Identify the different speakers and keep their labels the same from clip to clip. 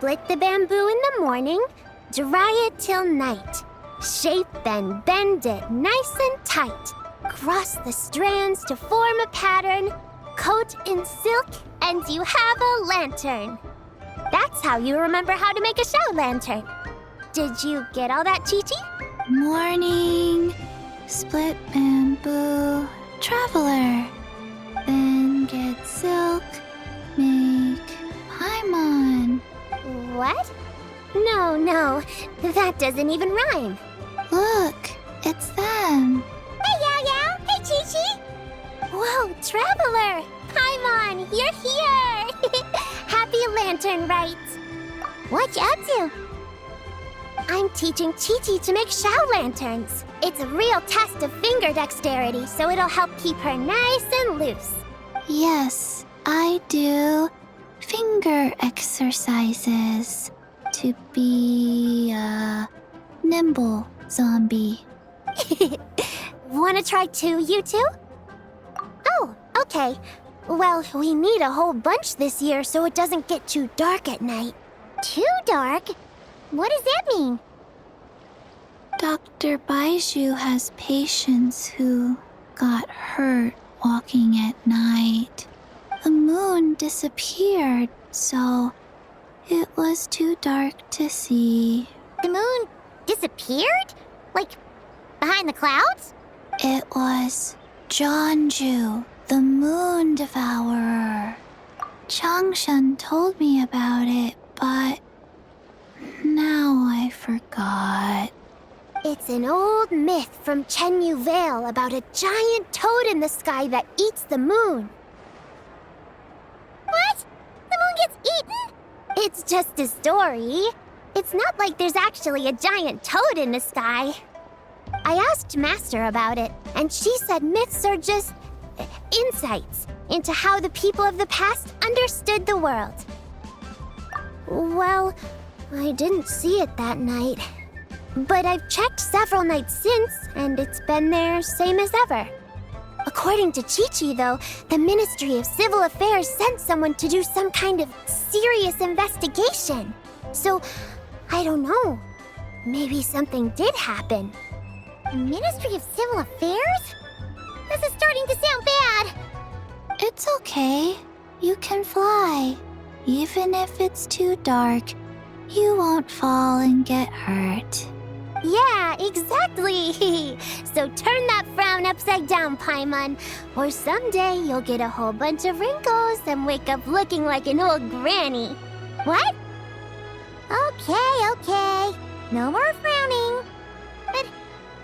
Speaker 1: Split the bamboo in the morning, dry it till night. Shape and bend it nice and tight. Cross the strands to form a pattern. Coat in silk, and you have a lantern. That's how you remember how to make a show lantern. Did you get all that, Chi-Chi?
Speaker 2: Morning, split bamboo, traveler. Then get silk, make Paimon.
Speaker 1: What? No, that doesn't even rhyme.
Speaker 2: Look, it's them.
Speaker 1: Hey, Yao Yao! Hey, Chi-Chi! Whoa, Traveler! Paimon, you're here! Happy Lantern Rite! What you up to? I'm teaching Chi-Chi to make Shao lanterns. It's a real test of finger dexterity, so it'll help keep her nice and loose.
Speaker 2: Yes, I do finger exercises to be a nimble zombie.
Speaker 1: Wanna try too, you two? Oh, okay. Well, we need a whole bunch this year so it doesn't get too dark at night. Too dark? What does that mean?
Speaker 2: Dr. Baiju has patients who got hurt walking at night. The moon disappeared, so it was too dark to see.
Speaker 1: The moon disappeared? Like, behind the clouds?
Speaker 2: It was Jeonju, the moon devourer. Changshan told me about it, but now I forgot.
Speaker 1: It's an old myth from Chenyu Vale about a giant toad in the sky that eats the moon. What? The moon gets eaten? It's just a story. It's not like there's actually a giant toad in the sky. I asked Master about it, and she said myths are just insights into how the people of the past understood the world. Well, I didn't see it that night. But I've checked several nights since, and it's been there same as ever. According to Chi-Chi, though, the Ministry of Civil Affairs sent someone to do some kind of serious investigation. So, I don't know. Maybe something did happen. The Ministry of Civil Affairs? This is starting to sound bad.
Speaker 2: It's okay. You can fly. Even if it's too dark, you won't fall and get hurt.
Speaker 1: Yeah, exactly. So turn that frown upside down, Paimon, or someday you'll get a whole bunch of wrinkles and wake up looking like an old granny. What? Okay. No more frowning. But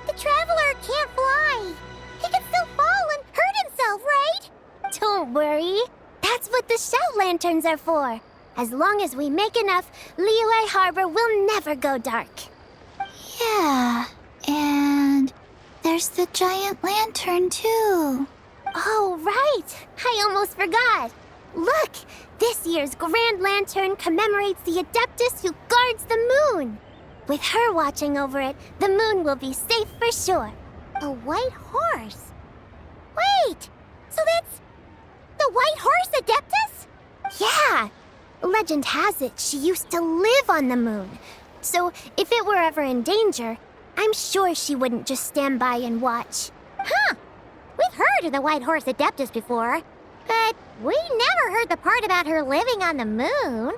Speaker 1: the Traveler can't fly. He can still fall and hurt himself, right? Don't worry. That's what the Shell Lanterns are for. As long as we make enough, Liyue Harbor will never go dark.
Speaker 2: Yeah, and there's the giant lantern too.
Speaker 1: Oh, right! I almost forgot. Look! This year's Grand Lantern commemorates the Adeptus who guards the moon. With her watching over it, the moon will be safe for sure. A white horse? Wait! So that's the White Horse Adeptus? Yeah! Legend has it she used to live on the moon. So if it were ever in danger, I'm sure she wouldn't just stand by and watch. Huh! We've heard of the White Horse Adeptus before, but we never heard the part about her living on the moon.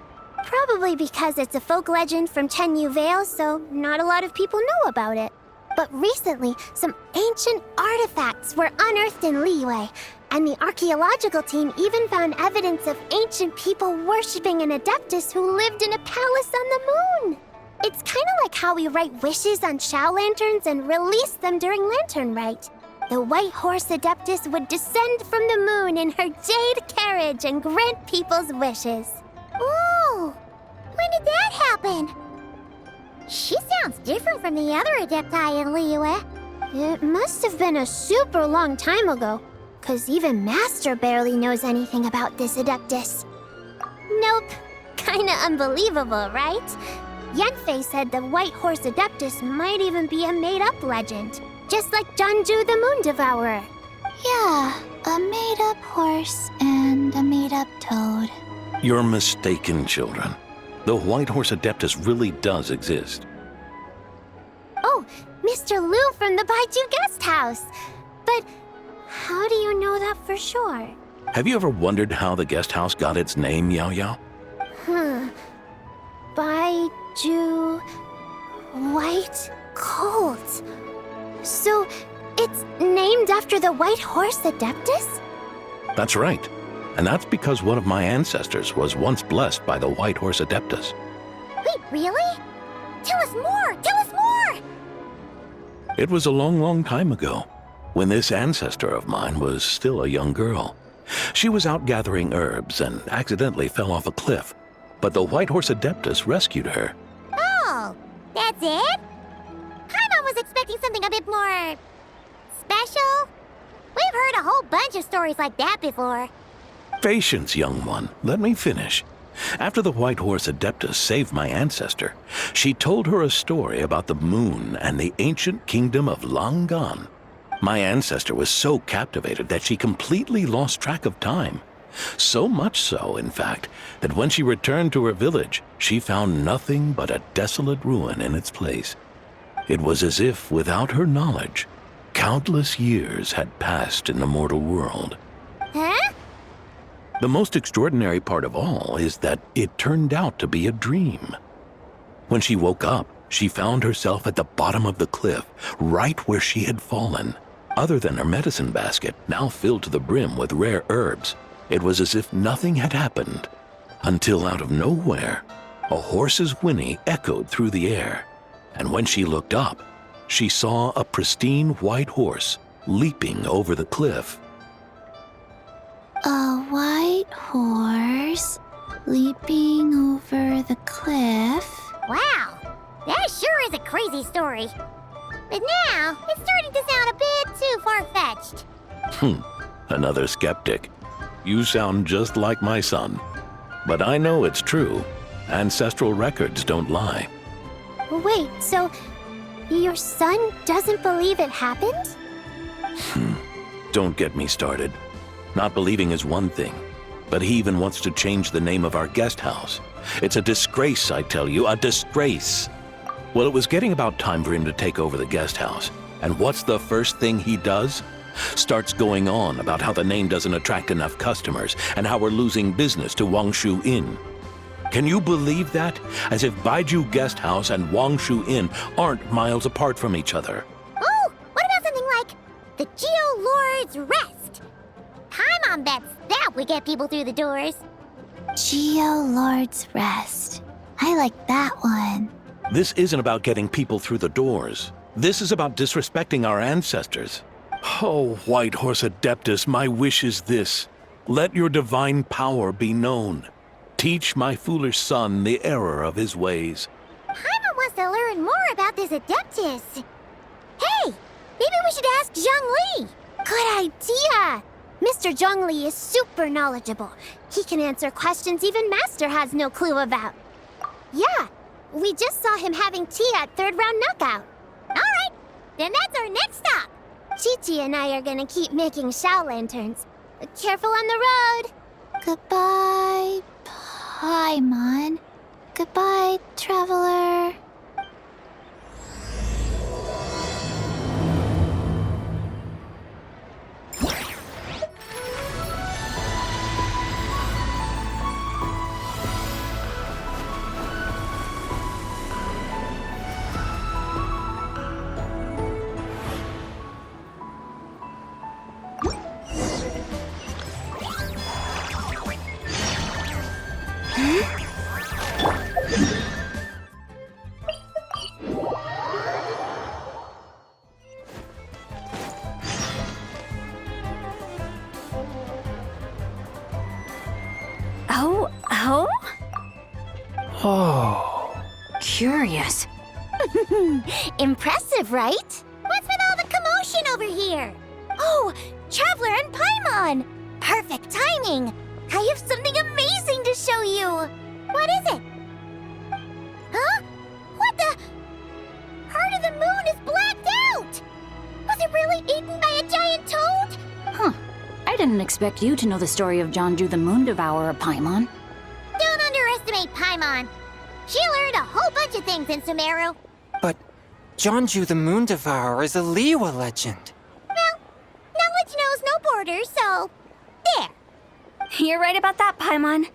Speaker 1: Probably because it's a folk legend from Chenyu Vale, so not a lot of people know about it. But recently, some ancient artifacts were unearthed in Liyue, and the archaeological team even found evidence of ancient people worshipping an Adeptus who lived in a palace on the moon. It's kind of like how we write wishes on Shao Lanterns and release them during Lantern Rite. The White Horse Adeptus would descend from the moon in her jade carriage and grant people's wishes. Ooh! When did that happen? She sounds different from the other Adepti in Liyue. It must have been a super long time ago, 'cause even Master barely knows anything about this Adeptus. Nope. Kinda unbelievable, right? Yanfei said the White Horse Adeptus might even be a made-up legend, just like Jeonju the Moon Devourer.
Speaker 2: Yeah, a made-up horse and a made-up toad.
Speaker 3: You're mistaken, children. The White Horse Adeptus really does exist.
Speaker 1: Oh, Mr. Liu from the Baiju Guest House. But how do you know that for sure?
Speaker 3: Have you ever wondered how the guest house got its name, Yao Yao?
Speaker 1: Baiju White Colt. So it's named after the White Horse Adeptus?
Speaker 3: That's right. And that's because one of my ancestors was once blessed by the White Horse Adeptus.
Speaker 1: Wait, really? Tell us more! Tell us more!
Speaker 3: It was a long, long time ago, when this ancestor of mine was still a young girl. She was out gathering herbs and accidentally fell off a cliff, but the White Horse Adeptus rescued her.
Speaker 1: Oh, that's it? Paimon was expecting something a bit more special. We've heard a whole bunch of stories like that before.
Speaker 3: Patience, young one. Let me finish. After the White Horse Adeptus saved my ancestor, she told her a story about the moon and the ancient kingdom of Long Gone. My ancestor was so captivated that she completely lost track of time. So much so, in fact, that when she returned to her village, she found nothing but a desolate ruin in its place. It was as if, without her knowledge, countless years had passed in the mortal world.
Speaker 1: Huh?
Speaker 3: The most extraordinary part of all is that it turned out to be a dream. When she woke up, she found herself at the bottom of the cliff, right where she had fallen. Other than her medicine basket, now filled to the brim with rare herbs, it was as if nothing had happened. Until out of nowhere, a horse's whinny echoed through the air. And when she looked up, she saw a pristine white horse leaping over the cliff.
Speaker 2: A white horse leaping over the cliff.
Speaker 1: Wow, that sure is a crazy story. But now, it's starting to sound a bit too far-fetched.
Speaker 3: Another skeptic. You sound just like my son. But I know it's true. Ancestral records don't lie.
Speaker 1: Wait, so your son doesn't believe it happened?
Speaker 3: Don't get me started. Not believing is one thing, but he even wants to change the name of our guest house. It's a disgrace, I tell you, a disgrace. Well, it was getting about time for him to take over the guest house. And what's the first thing he does? Starts going on about how the name doesn't attract enough customers and how we're losing business to Wangshu Inn. Can you believe that? As if Baiju Guest House and Wangshu Inn aren't miles apart from each other.
Speaker 1: Oh, what about something like the Geo Lord's Rest? Paimon bets that would get people through the doors.
Speaker 2: Geo Lord's Rest. I like that one.
Speaker 3: This isn't about getting people through the doors. This is about disrespecting our ancestors. Oh, White Horse Adeptus, my wish is this. Let your divine power be known. Teach my foolish son the error of his ways.
Speaker 1: Paimon wants to learn more about this Adeptus. Hey, maybe we should ask Zhang Li. Good idea. Mr. Zhang Li is super knowledgeable. He can answer questions even Master has no clue about. Yeah, we just saw him having tea at third round knockout. All right, then that's our next stop. Chi-Chi and I are gonna keep making Shao lanterns. Careful on the road.
Speaker 2: Goodbye, Paimon. Goodbye, traveler.
Speaker 3: Oh.
Speaker 4: Curious.
Speaker 1: Impressive, right? What's with all the commotion over here? Oh, Traveler and Paimon! Perfect timing! I have something amazing to show you! What is it? Huh? What the? Part of the moon is blacked out! Was it really eaten by a giant toad?
Speaker 4: Huh. I didn't expect you to know the story of Jonju the Moon Devourer, Paimon.
Speaker 1: Don't underestimate Paimon. She learned a whole bunch of things in Sumeru.
Speaker 5: But Jonju the Moon Devourer is a Liyue legend.
Speaker 1: Well, knowledge knows no borders, so... there.
Speaker 6: You're right about that, Paimon.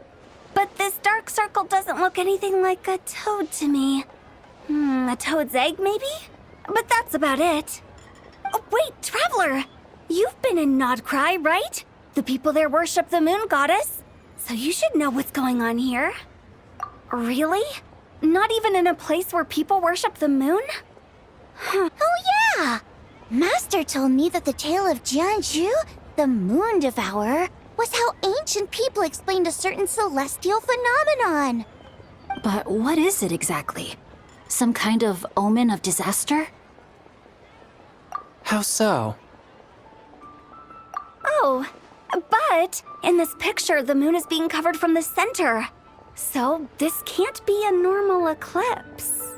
Speaker 6: But this dark circle doesn't look anything like a toad to me. A toad's egg, maybe? But that's about it. Oh, wait, Traveler! You've been in Nodcry, right? The people there worship the moon goddess. So you should know what's going on here. Really? Not even in a place where people worship the moon?
Speaker 1: Oh yeah! Master told me that the tale of Jianzhu, the Moon Devourer, was how ancient people explained a certain celestial phenomenon.
Speaker 4: But what is it exactly? Some kind of omen of disaster?
Speaker 5: How so?
Speaker 6: Oh, but in this picture, the moon is being covered from the center. So this can't be a normal eclipse.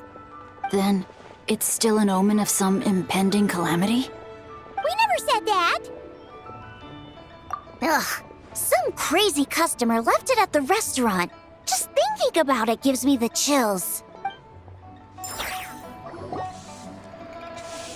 Speaker 4: Then it's still an omen of some impending calamity?
Speaker 1: We never said that! Ugh, some crazy customer left it at the restaurant. Just thinking about it gives me the chills.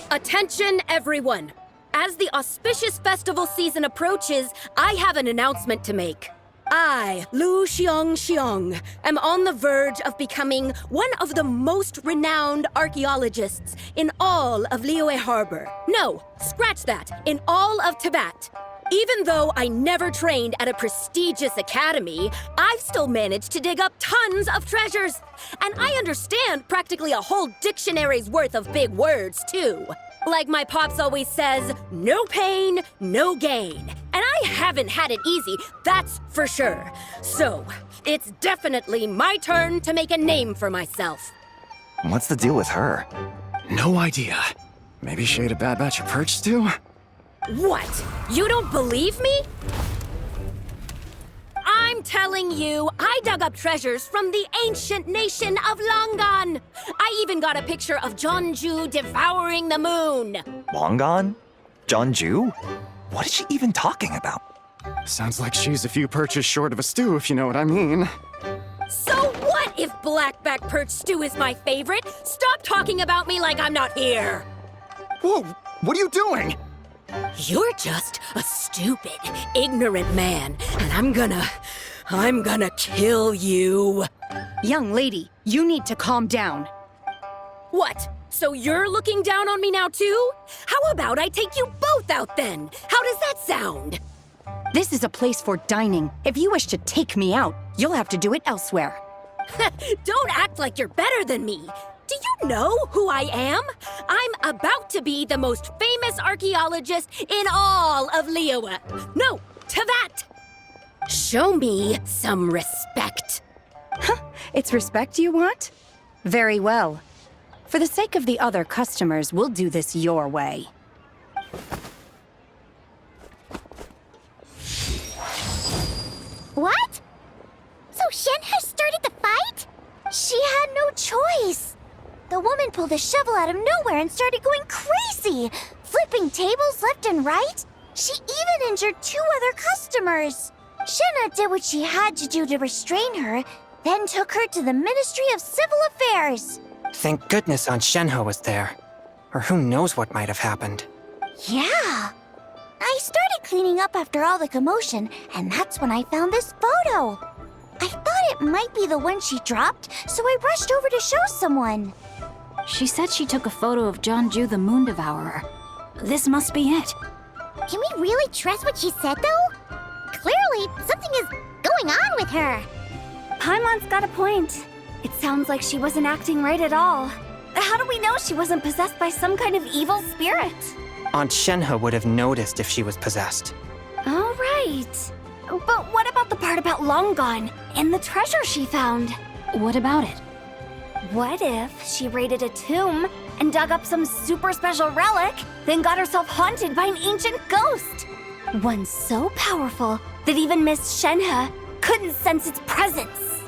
Speaker 7: Attention, everyone! As the auspicious festival season approaches, I have an announcement to make. I, Lu Xiong, am on the verge of becoming one of the most renowned archaeologists in all of Liyue Harbor. No, scratch that, in all of Tibet. Even though I never trained at a prestigious academy, I've still managed to dig up tons of treasures. And I understand practically a whole dictionary's worth of big words, too. Like my pops always says, no pain, no gain. And I haven't had it easy, that's for sure. So, it's definitely my turn to make a name for myself.
Speaker 8: What's the deal with her?
Speaker 9: No idea. Maybe she ate a bad batch of perch stew?
Speaker 7: What? You don't believe me? I'm telling you, I dug up treasures from the ancient nation of Longan. I even got a picture of Jonju devouring the moon.
Speaker 8: Longan? Jonju? What is she even talking about?
Speaker 9: Sounds like she's a few perches short of a stew, if you know what I mean.
Speaker 7: So what if blackback perch stew is my favorite? Stop talking about me like I'm not here.
Speaker 9: Whoa, what are you doing?
Speaker 7: You're just a stupid, ignorant man, and I'm gonna kill you.
Speaker 10: Young lady, you need to calm down.
Speaker 7: What? So you're looking down on me now too? How about I take you both out then? How does that sound?
Speaker 10: This is a place for dining. If you wish to take me out, you'll have to do it elsewhere.
Speaker 7: Don't act like you're better than me. Do you know who I am? I'm about to be the most famous archaeologist in all of Liyue. No, Tibet. Show me some respect.
Speaker 10: It's respect you want? Very well. For the sake of the other customers, we'll do this your way.
Speaker 1: What? So Shen has started the fight? She had no choice. The woman pulled a shovel out of nowhere and started going crazy, flipping tables left and right. She even injured 2 other customers. Shenna did what she had to do to restrain her, then took her to the Ministry of Civil Affairs.
Speaker 5: Thank goodness Aunt Shenhe was there. Or who knows what might have happened.
Speaker 1: Yeah. I started cleaning up after all the commotion, and that's when I found this photo. I thought it might be the one she dropped, so I rushed over to show someone.
Speaker 4: She said she took a photo of Jonju the Moon Devourer. This must be it.
Speaker 1: Can we really trust what she said, though? Clearly, something is going on with her.
Speaker 6: Paimon's got a point. It sounds like she wasn't acting right at all. How do we know she wasn't possessed by some kind of evil spirit?
Speaker 5: Aunt Shenhe would have noticed if she was possessed.
Speaker 6: All right. But what about the part about Longan and the treasure she found?
Speaker 4: What about it?
Speaker 6: What if she raided a tomb and dug up some super special relic, then got herself haunted by an ancient ghost? One so powerful that even Miss Shenhe couldn't sense its presence.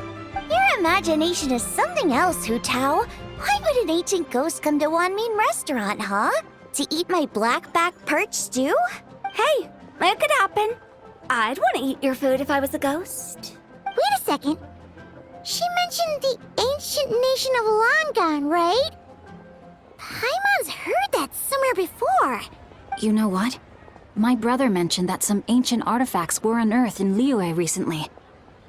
Speaker 1: Your imagination is something else, Hu Tao. Why would an ancient ghost come to Wanmin restaurant, huh? To eat my blackback perch stew?
Speaker 6: Hey, it could happen. I'd want to eat your food if I was a ghost.
Speaker 1: Wait a second. She mentioned the ancient nation of Longon, right? Paimon's heard that somewhere before.
Speaker 4: You know what? My brother mentioned that some ancient artifacts were unearthed in Liyue recently.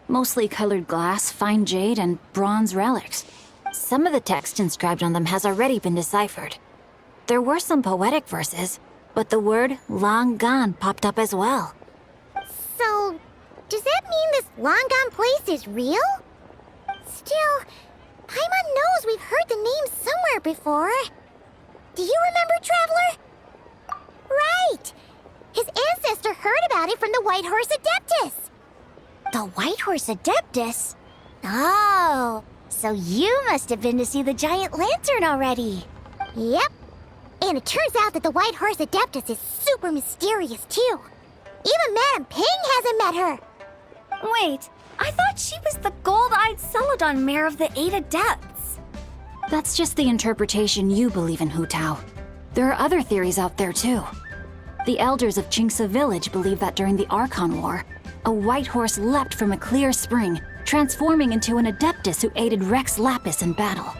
Speaker 4: Mostly colored glass, fine jade, and bronze relics. Some of the text inscribed on them has already been deciphered. There were some poetic verses, but the word Longon popped up as well.
Speaker 1: So, does that mean this Longon place is real? Still, Paimon knows we've heard the name somewhere before. Do you remember, Traveler? Right! His ancestor heard about it from the White Horse Adeptus. The White Horse Adeptus? Oh, so you must have been to see the giant lantern already. Yep. And it turns out that the White Horse Adeptus is super mysterious, too. Even Madame Ping hasn't met her.
Speaker 6: Wait, I thought she was the gold-eyed Celadon mare of the 8 Adepts.
Speaker 4: That's just the interpretation you believe in, Hu Tao. There are other theories out there, too. The elders of Qingce village believe that during the Archon War, a white horse leapt from a clear spring, transforming into an Adeptus who aided Rex Lapis in battle.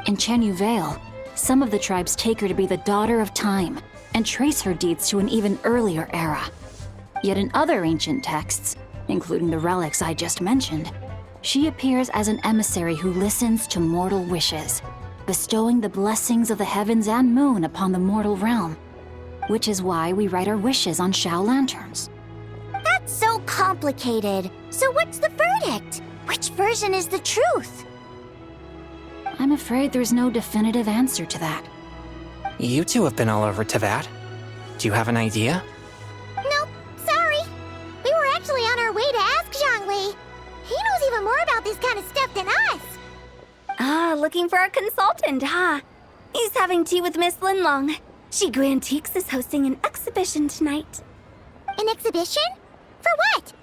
Speaker 4: In Chenyu Vale, some of the tribes take her to be the daughter of time and trace her deeds to an even earlier era. Yet in other ancient texts, including the relics I just mentioned, she appears as an emissary who listens to mortal wishes, bestowing the blessings of the heavens and moon upon the mortal realm, which is why we write our wishes on Shao lanterns.
Speaker 1: That's so complicated. So what's the verdict? Which version is the truth?
Speaker 4: I'm afraid there's no definitive answer to that.
Speaker 5: You two have been all over Teyvat. Do you have an idea?
Speaker 1: Nope, sorry. We were actually on our way to ask Zhongli. He knows even more about this kind of stuff than us.
Speaker 6: Ah, looking for a consultant, huh? He's having tea with Miss Linlong. Shigu Antiques is hosting an exhibition tonight.
Speaker 1: An exhibition? For what?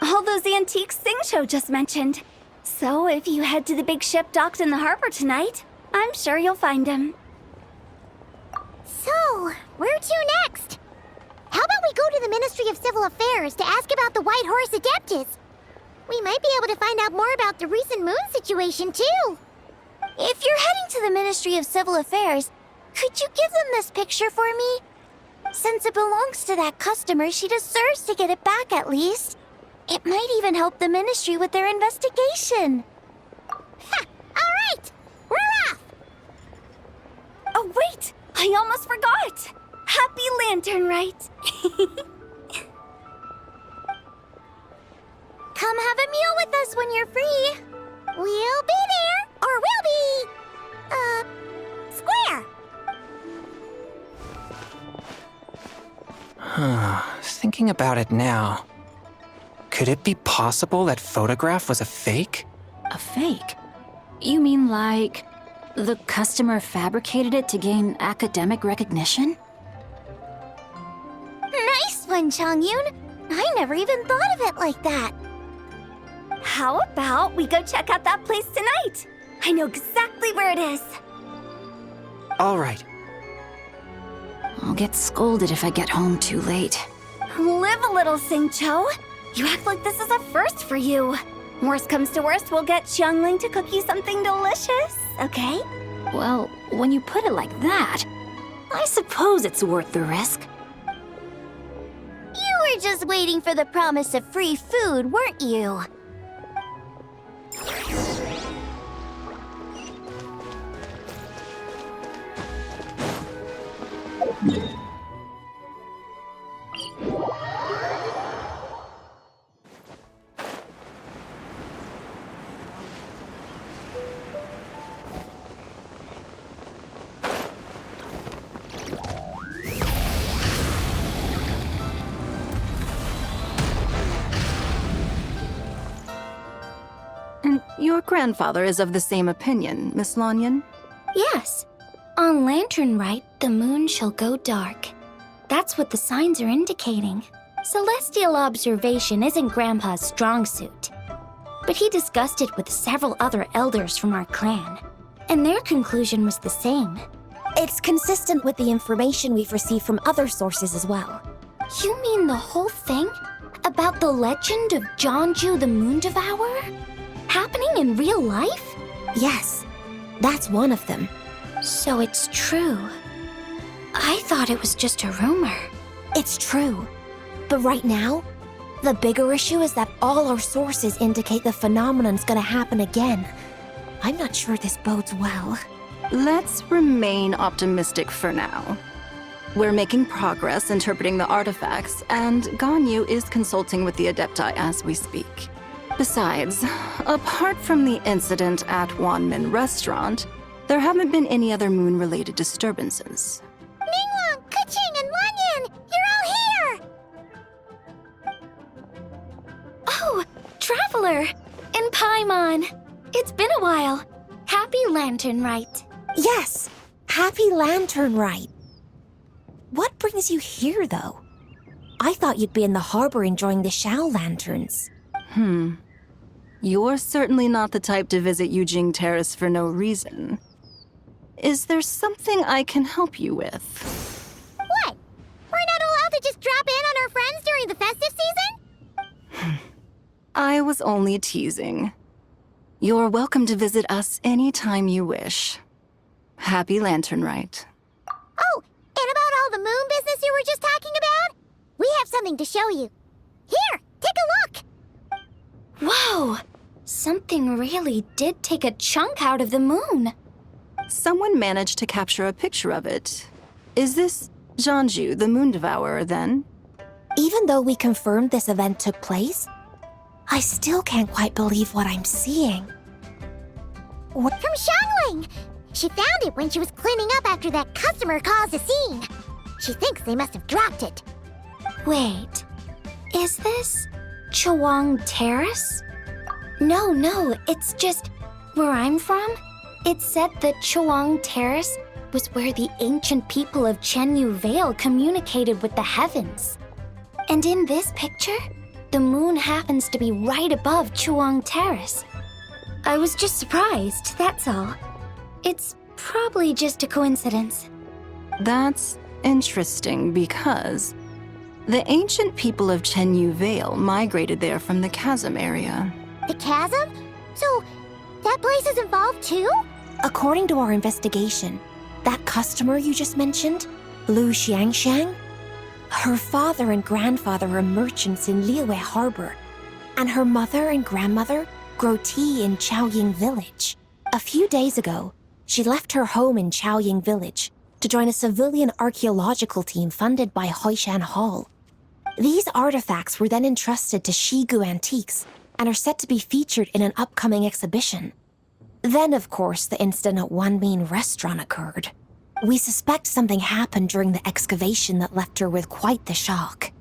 Speaker 6: All those antiques Xingqiu just mentioned. So if you head to the big ship docked in the harbor tonight, I'm sure you'll find him.
Speaker 1: So, where to next? How about we go to the Ministry of Civil Affairs to ask about the White Horse Adeptus? We might be able to find out more about the recent moon situation, too.
Speaker 6: If you're heading to the Ministry of Civil Affairs, could you give them this picture for me? Since it belongs to that customer, she deserves to get it back at least. It might even help the ministry with their investigation.
Speaker 1: Ha! All right! We're off!
Speaker 6: Oh, wait! I almost forgot! Happy Lantern Rite!
Speaker 1: Come have a meal with us when you're free. We'll be there, or we'll be... square.
Speaker 5: Thinking about it now, could it be possible that photograph was a fake?
Speaker 4: A fake? You mean like the customer fabricated it to gain academic recognition?
Speaker 1: Nice one, Chongyun. I never even thought of it like that.
Speaker 6: How about we go check out that place tonight? I know exactly where it is.
Speaker 5: All right.
Speaker 4: I'll get scolded if I get home too late.
Speaker 6: Live a little, Xingqiu. You act like this is a first for you. Worst comes to worst, we'll get Xiangling to cook you something delicious, okay?
Speaker 4: Well, when you put it like that, I suppose it's worth the risk.
Speaker 1: You were just waiting for the promise of free food, weren't you?
Speaker 10: And your grandfather is of the same opinion, Miss Lanyan?
Speaker 6: Yes. On Lantern Rite, the moon shall go dark. That's what the signs are indicating. Celestial observation isn't Grandpa's strong suit. But he discussed it with several other elders from our clan, and their conclusion was the same. It's consistent with the information we've received from other sources as well. You mean the whole thing?
Speaker 4: About the legend of Jeonju the Moon Devourer? Happening in real life?
Speaker 1: Yes, that's one of them.
Speaker 4: So it's true. I thought it was just a rumor.
Speaker 1: It's true. But right now, the bigger issue is that all our sources indicate the phenomenon's gonna happen again. I'm not sure this bodes well.
Speaker 11: Let's remain optimistic for now. We're making progress interpreting the artifacts, and Ganyu is consulting with the Adepti as we speak. Besides, apart from the incident at Wanmin Restaurant, there haven't been any other moon-related disturbances.
Speaker 1: Ningguang, Keqing, and Wanyan! You're all here!
Speaker 4: Oh, Traveler! And Paimon! It's been a while. Happy Lantern Rite.
Speaker 1: Yes, Happy Lantern Rite. What brings you here, though? I thought you'd be in the harbor enjoying the Shao Lanterns.
Speaker 11: You're certainly not the type to visit Yujing Terrace for no reason. Is there something I can help you with?
Speaker 1: What? We're not allowed to just drop in on our friends during the festive season?
Speaker 11: I was only teasing. You're welcome to visit us anytime you wish. Happy Lantern Rite.
Speaker 1: Oh, and about all the moon business you were just talking about? We have something to show you. Here, take a look!
Speaker 4: Whoa! Something really did take a chunk out of the moon.
Speaker 11: Someone managed to capture a picture of it. Is this Jeonju, the Moon Devourer, then?
Speaker 1: Even though we confirmed this event took place, I still can't quite believe what I'm seeing. From Xiangling! She found it when she was cleaning up after that customer caused a scene. She thinks they must have dropped it.
Speaker 4: Wait, is this Chawang Terrace? No, it's just where I'm from. It said that Chawang Terrace was where the ancient people of Chenyu Vale communicated with the heavens. And in this picture, the moon happens to be right above Chawang Terrace. I was just surprised, that's all. It's probably just a coincidence.
Speaker 11: That's interesting because the ancient people of Chenyu Vale migrated there from the chasm area.
Speaker 1: The chasm? So, that place is involved too? According to our investigation, that customer you just mentioned, Lu Xiangxiang, her father and grandfather are merchants in Liyue Harbor, and her mother and grandmother grow tea in Chaoying Village. A few days ago, she left her home in Chaoying Village to join a civilian archaeological team funded by Hoishan Hall. These artifacts were then entrusted to Shigu Antiques and are set to be featured in an upcoming exhibition. Then, of course, the incident at Wanmin Restaurant occurred. We suspect something happened during the excavation that left her with quite the shock.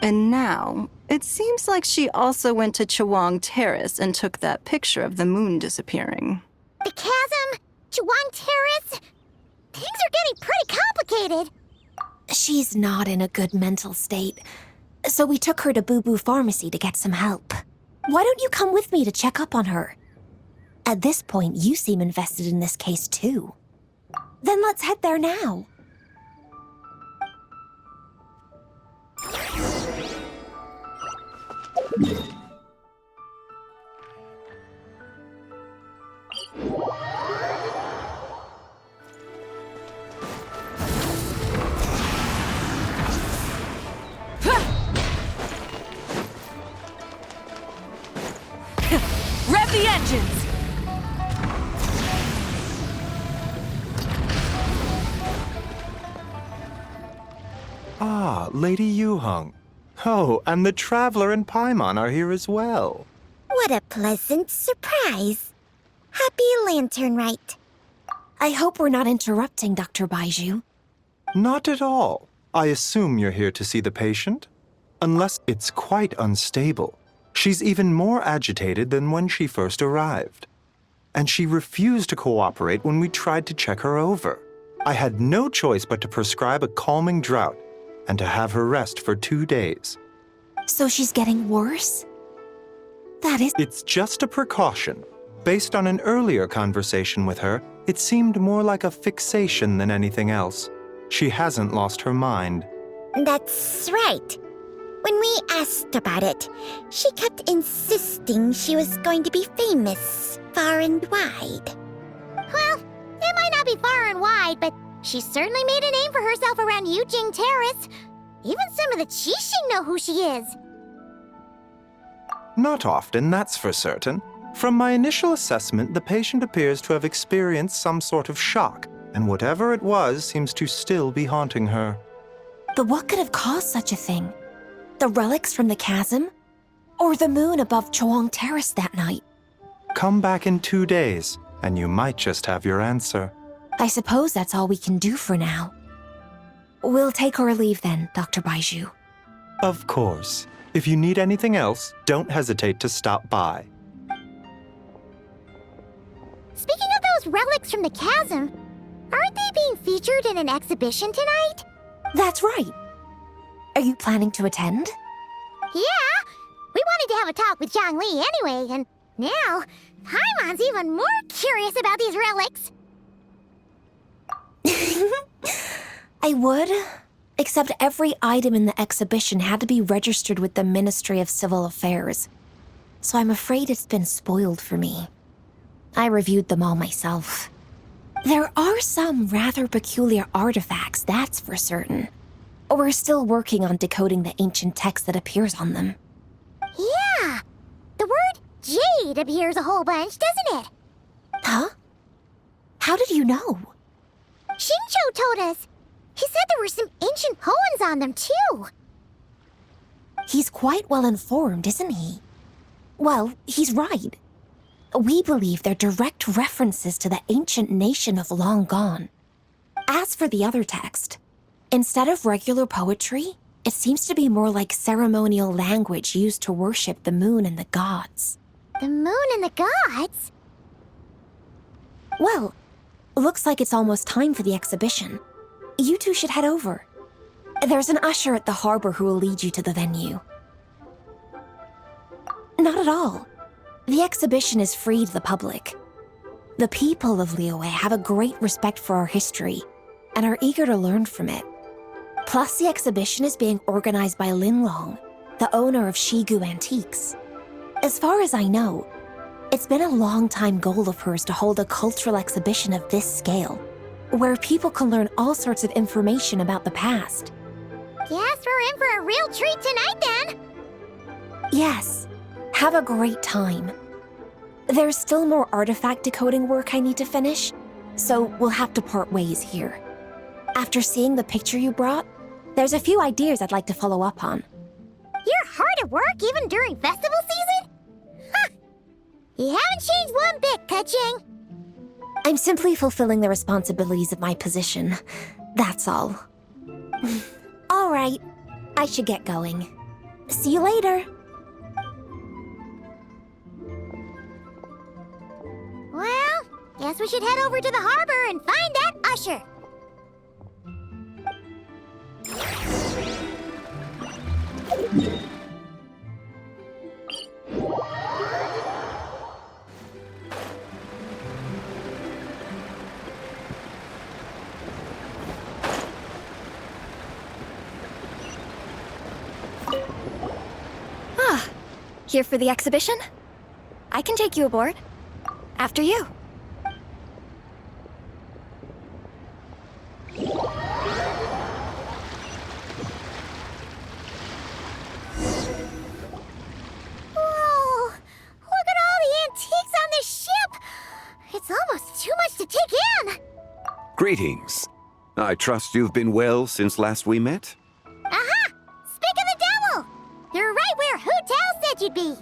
Speaker 11: And now, it seems like she also went to Chawang Terrace and took that picture of the moon disappearing.
Speaker 1: The chasm? Chawang Terrace? Things are getting pretty complicated. She's not in a good mental state, so we took her to Boo Boo Pharmacy to get some help. Why don't you come with me to check up on her? At this point, you seem invested in this case too. Then let's head there now.
Speaker 7: Rev the engines!
Speaker 9: Ah, Lady Yuheng. Oh, and the Traveler and Paimon are here as well.
Speaker 1: What a pleasant surprise. Happy Lantern Rite. I hope we're not interrupting, Dr. Baiju.
Speaker 9: Not at all. I assume you're here to see the patient? Unless it's quite unstable. She's even more agitated than when she first arrived. And she refused to cooperate when we tried to check her over. I had no choice but to prescribe a calming draught and to have her rest for 2 days.
Speaker 1: So she's getting worse?
Speaker 9: It's just a precaution. Based on an earlier conversation with her, it seemed more like a fixation than anything else. She hasn't lost her mind.
Speaker 1: That's right. When we asked about it, she kept insisting she was going to be famous far and wide. Well, it might not be far and wide, but she certainly made a name for herself around Yujing Terrace. Even some of the Qixing know who she is.
Speaker 9: Not often, that's for certain. From my initial assessment, the patient appears to have experienced some sort of shock, and whatever it was seems to still be haunting her.
Speaker 12: But what could have caused such a thing? The relics from the chasm? Or the moon above Chuang Terrace that night?
Speaker 9: Come back in 2 days, and you might just have your answer.
Speaker 12: I suppose that's all we can do for now. We'll take our leave then, Dr. Baiju.
Speaker 9: Of course. If you need anything else, don't hesitate to stop by.
Speaker 1: Speaking of those relics from the chasm, aren't they being featured in an exhibition tonight?
Speaker 12: That's right. Are you planning to attend?
Speaker 1: Yeah! We wanted to have a talk with Zhangli anyway, and now Paimon's even more curious about these relics.
Speaker 12: I would, except every item in the exhibition had to be registered with the Ministry of Civil Affairs. So I'm afraid it's been spoiled for me. I reviewed them all myself. There are some rather peculiar artifacts, that's for certain. We're still working on decoding the ancient text that appears on them.
Speaker 1: Yeah! The word jade appears a whole bunch, doesn't it?
Speaker 12: Huh? How did you know?
Speaker 1: Xingqiu told us. He said there were some ancient poems on them, too.
Speaker 12: He's quite well informed, isn't he? Well, he's right. We believe they're direct references to the ancient nation of long gone. As for the other text, instead of regular poetry, it seems to be more like ceremonial language used to worship the moon and the gods.
Speaker 1: The moon and the gods?
Speaker 12: Well, looks like it's almost time for the exhibition. You two should head over. There's an usher at the harbor who will lead you to the venue. Not at all. The exhibition is free to the public. The people of Liyue have a great respect for our history and are eager to learn from it. Plus, the exhibition is being organized by Lin Long, the owner of Shigu Antiques. As far as I know, it's been a long-time goal of hers to hold a cultural exhibition of this scale, where people can learn all sorts of information about the past.
Speaker 1: Guess we're in for a real treat tonight, then.
Speaker 12: Yes, have a great time. There's still more artifact decoding work I need to finish, so we'll have to part ways here. After seeing the picture you brought, there's a few ideas I'd like to follow up on.
Speaker 1: You're hard at work even during festival season? Huh! You haven't changed one bit, Keqing.
Speaker 12: I'm simply fulfilling the responsibilities of my position. That's all. All right, I should get going. See you later.
Speaker 1: Well, guess we should head over to the harbor and find that usher.
Speaker 12: Here for the exhibition? I can take you aboard. After you.
Speaker 1: Whoa! Look at all the antiques on this ship! It's almost too much to take in!
Speaker 13: Greetings. I trust you've been well since last we met?
Speaker 1: Aha! Speak of the devil! You're right where Hu Tao said you'd be!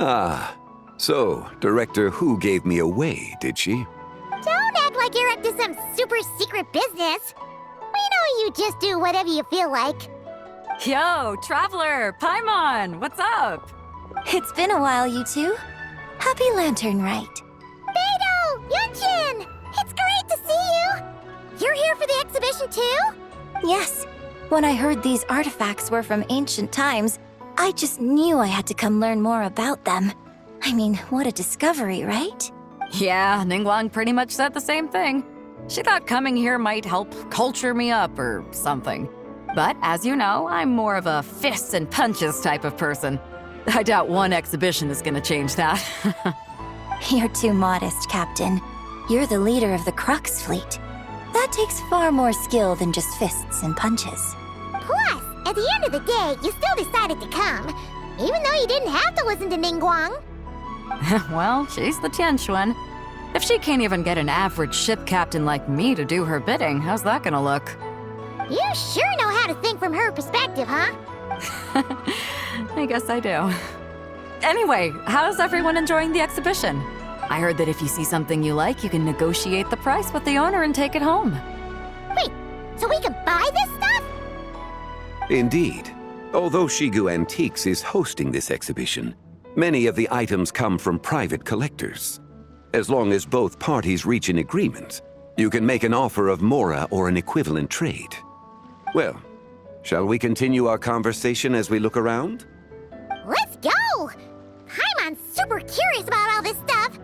Speaker 13: Ah, so Director Hu gave me away, did she?
Speaker 1: Don't act like you're up to some super secret business. We know you just do whatever you feel like.
Speaker 14: Yo, Traveler, Paimon, what's up?
Speaker 2: It's been a while, you two. Happy Lantern Rite.
Speaker 1: Beidou! Yunchin! It's great to see you! You're here for the exhibition too?
Speaker 2: Yes. When I heard these artifacts were from ancient times, I just knew I had to come learn more about them. I mean, what a discovery, right?
Speaker 14: Yeah, Ningguang pretty much said the same thing. She thought coming here might help culture me up or something. But as you know, I'm more of a fists and punches type of person. I doubt one exhibition is gonna change that.
Speaker 2: You're too modest, Captain. You're the leader of the Crux fleet. That takes far more skill than just fists and punches.
Speaker 1: Plus, at the end of the day, you still decided to come, even though you didn't have to listen to Ningguang.
Speaker 14: Well, she's the Tianquan. If she can't even get an average ship captain like me to do her bidding, how's that gonna look?
Speaker 1: You sure know how to think from her perspective, huh?
Speaker 14: I guess I do. Anyway, how's everyone enjoying the exhibition? I heard that if you see something you like, you can negotiate the price with the owner and take it home.
Speaker 1: Wait, so we can buy this stuff?
Speaker 13: Indeed. Although Shigu Antiques is hosting this exhibition, many of the items come from private collectors. As long as both parties reach an agreement, you can make an offer of mora or an equivalent trade. Well, shall we continue our conversation as we look around?
Speaker 1: Let's go! Paimon's super curious about all this stuff.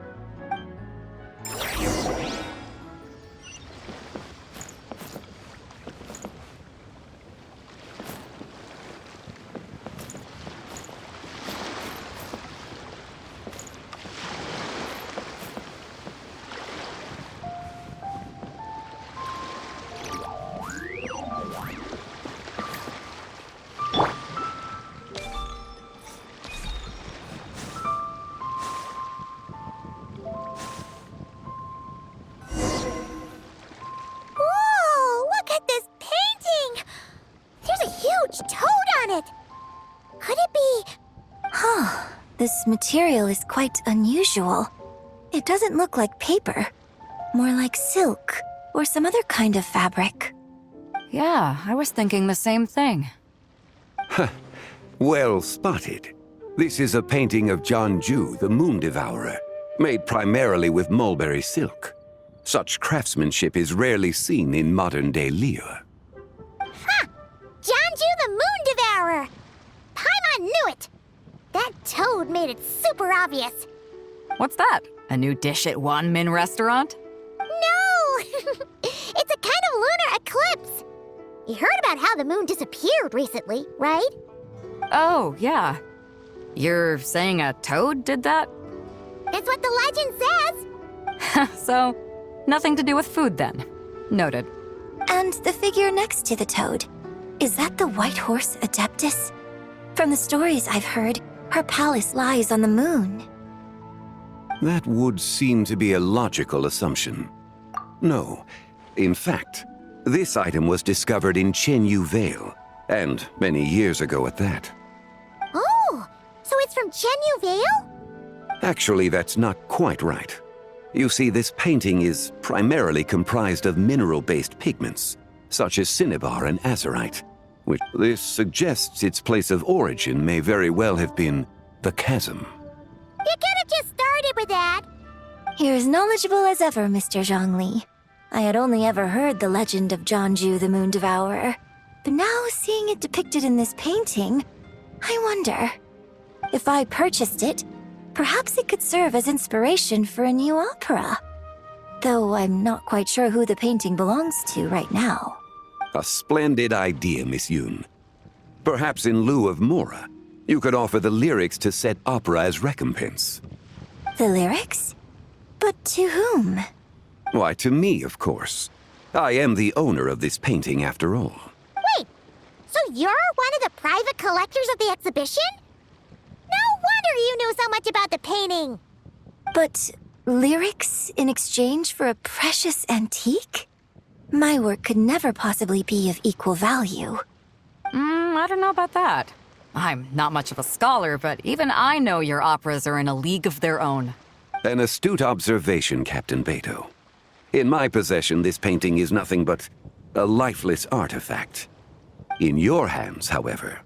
Speaker 2: This material is quite unusual. It doesn't look like paper, more like silk or some other kind of fabric.
Speaker 14: Yeah, I was thinking the same thing.
Speaker 13: Well spotted. This is a painting of Jianju, the Moon Devourer, made primarily with mulberry silk. Such craftsmanship is rarely seen in modern-day Liyue.
Speaker 1: Ha! Jianju the Moon Devourer! Paimon knew it! That toad made it super obvious.
Speaker 14: What's that? A new dish at Wanmin restaurant?
Speaker 1: No! It's a kind of lunar eclipse. You heard about how the moon disappeared recently, right?
Speaker 14: Oh, yeah. You're saying a toad did that?
Speaker 1: It's what the legend says.
Speaker 14: So, nothing to do with food then. Noted.
Speaker 2: And the figure next to the toad, is that the White Horse Adeptus? From the stories I've heard, her palace lies on the moon.
Speaker 13: That would seem to be a logical assumption. No. In fact, this item was discovered in Chenyu Vale, and many years ago at that.
Speaker 1: Oh, so it's from Chenyu Vale?
Speaker 13: Actually, that's not quite right. You see, this painting is primarily comprised of mineral-based pigments, such as cinnabar and azurite, which this suggests its place of origin may very well have been the chasm.
Speaker 1: You could have just started with that.
Speaker 2: You're as knowledgeable as ever, Mr. Zhongli. I had only ever heard the legend of Jianju the Moon Devourer, but now seeing it depicted in this painting, I wonder, if I purchased it, perhaps it could serve as inspiration for a new opera. Though I'm not quite sure who the painting belongs to right now.
Speaker 13: A splendid idea, Miss Yoon. Perhaps in lieu of mora, you could offer the lyrics to said opera as recompense.
Speaker 2: The lyrics? But to whom?
Speaker 13: Why, to me, of course. I am the owner of this painting, after all.
Speaker 1: Wait, so you're one of the private collectors of the exhibition? No wonder you knew so much about the painting.
Speaker 2: But lyrics in exchange for a precious antique? My work could never possibly be of equal value.
Speaker 14: I don't know about that. I'm not much of a scholar, but even I know your operas are in a league of their own.
Speaker 13: An astute observation, Captain Beto. In my possession, this painting is nothing but a lifeless artifact. In your hands, however,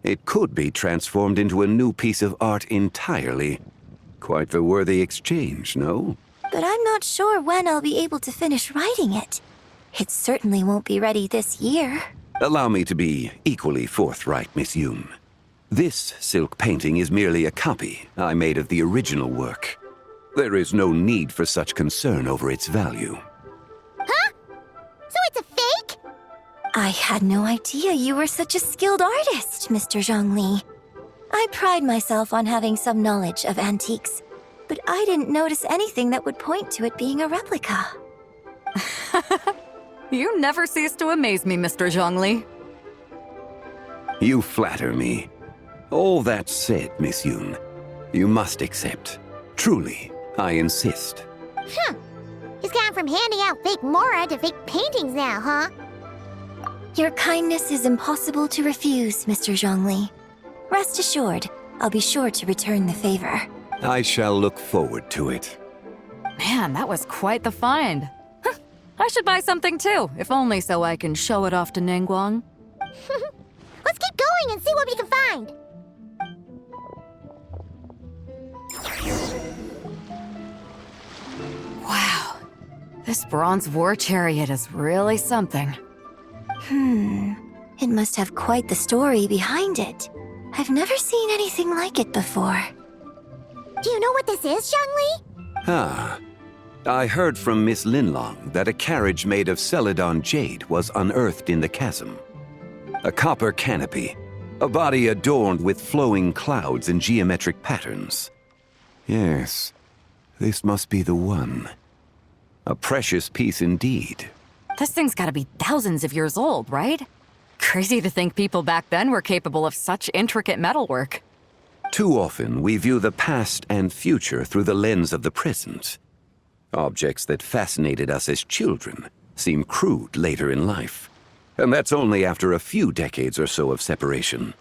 Speaker 13: it could be transformed into a new piece of art entirely. Quite the worthy exchange, no?
Speaker 2: But I'm not sure when I'll be able to finish writing it. It certainly won't be ready this year.
Speaker 13: Allow me to be equally forthright, Miss Yoon. This silk painting is merely a copy I made of the original work. There is no need for such concern over its value.
Speaker 1: Huh? So it's a fake?
Speaker 15: I had no idea you were such a skilled artist, Mr. Zhongli. I pride myself on having some knowledge of antiques, but I didn't notice anything that would point to it being a replica.
Speaker 14: You never cease to amaze me, Mr. Zhongli.
Speaker 13: You flatter me. All that said, Miss Yoon, you must accept. Truly, I insist.
Speaker 1: He's gone from handing out fake Mora to fake paintings now, huh?
Speaker 15: Your kindness is impossible to refuse, Mr. Zhongli. Rest assured, I'll be sure to return the favor.
Speaker 13: I shall look forward to it.
Speaker 14: Man, that was quite the find. I should buy something too, if only so I can show it off to Ningguang.
Speaker 1: Let's keep going and see what we can find.
Speaker 14: Wow, this bronze war chariot is really something.
Speaker 15: It must have quite the story behind it. I've never seen anything like it before.
Speaker 1: Do you know what this is, Zhongli?
Speaker 13: I heard from Miss Linlong that a carriage made of Celadon jade was unearthed in the chasm. A copper canopy, a body adorned with flowing clouds and geometric patterns. Yes, this must be the one. A precious piece indeed.
Speaker 14: This thing's gotta be thousands of years old, right? Crazy to think people back then were capable of such intricate metalwork.
Speaker 13: Too often, we view the past and future through the lens of the present. Objects that fascinated us as children seem crude later in life. And that's only after a few decades or so of separation.